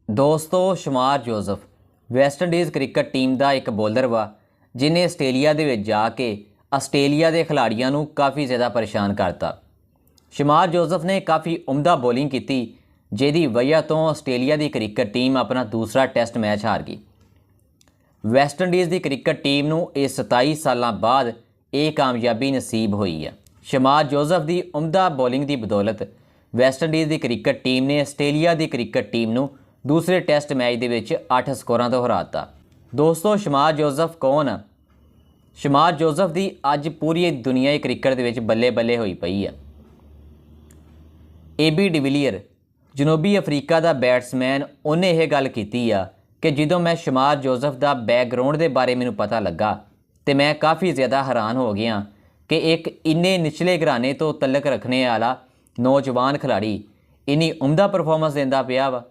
ਦੋਸਤੋ Shamar Joseph West Indies cricket team ਦਾ ਇੱਕ ਬੋਲਰ ਵਾ ਜਿਨੇ ਆਸਟ੍ਰੇਲੀਆ ਦੇ ਵਿੱਚ ਜਾ ਕੇ ਆਸਟ੍ਰੇਲੀਆ ਦੇ ਖਿਡਾਰੀਆਂ ਨੂੰ ਕਾफ़ी ज़्यादा ਪਰੇਸ਼ਾਨ ਕਰਤਾ। ਸ਼ਮਾਰ ਜੋਸਫ ਨੇ ਕਾफ़ी ਉਮਦਾ ਬੋਲਿੰਗ ਕੀਤੀ ਜਿਹਦੀ ਵਜ੍ਹਾ ਤੋਂ ਆਸਟ੍ਰੇਲੀਆ ਦੀ ਕ੍ਰਿਕਟ ਟੀਮ ਆਪਣਾ ਦੂਸਰਾ ਟੈਸਟ ਮੈਚ ਹਾਰ ਗਈ। ਵੈਸਟ ਇੰਡੀਜ਼ ਦੀ ਕ੍ਰਿਕਟ ਟੀਮ ਨੂੰ ਇਹ 27 ਸਾਲਾਂ ਬਾਅਦ ਇਹ ਕਾਮਯਾਬੀ ਨਸੀਬ ਹੋਈ ਆ। ਸ਼ਮਾਰ ਜੋਸਫ ਦੀ ਉਮਦਾ ਬੋਲਿੰਗ ਦੀ ਬਦੌਲਤ ਵੈਸਟ ਇੰਡੀਜ਼ ਦੀ ਕ੍ਰਿਕਟ ਟੀਮ ਨੇ ਆਸਟ੍ਰੇਲੀਆ ਦੀ ਕ੍ਰਿਕਟ ਟੀਮ ਨੂੰ दूसरे टेस्ट मैच ਦੇ ਵਿੱਚ 8 ਸਕੋਰਾਂ ਤੋਂ ਹਰਾਤਾ। ਦੋਸਤੋ ਸ਼ਮਾਰ ਜੋਸਫ ਕੌਣ ਆ? ਸ਼ਮਾਰ ਜੋਸਫ ਦੀ ਅੱਜ ਪੂਰੀ ਦੁਨੀਆ ਕ੍ਰਿਕਟ ਦੇ ਵਿੱਚ ਬੱਲੇ ਬੱਲੇ ਹੋਈ ਪਈ ਆ। AB ਡਿਵੀਲੀਅਰ ਜਨੂਬੀ ਅਫਰੀਕਾ ਦਾ ਬੈਟਸਮੈਨ ਉਹਨੇ ਇਹ ਗੱਲ ਕੀਤੀ ਆ ਕਿ ਜਦੋਂ ਮੈਂ ਸ਼ਮਾਰ ਜੋਸਫ ਦਾ ਬੈਕਗਰਾਉਂਡ ਦੇ ਬਾਰੇ ਮੈਨੂੰ ਪਤਾ ਲੱਗਾ ਤੇ ਮੈਂ ਕਾफ़ी ज़्यादा हैरान हो गया कि एक इन्ने निचले घराने तो तल्लक रखने वाला नौजवान खिलाड़ी इन्नी उम्दा परफॉर्मेंस देंदा पिया वा।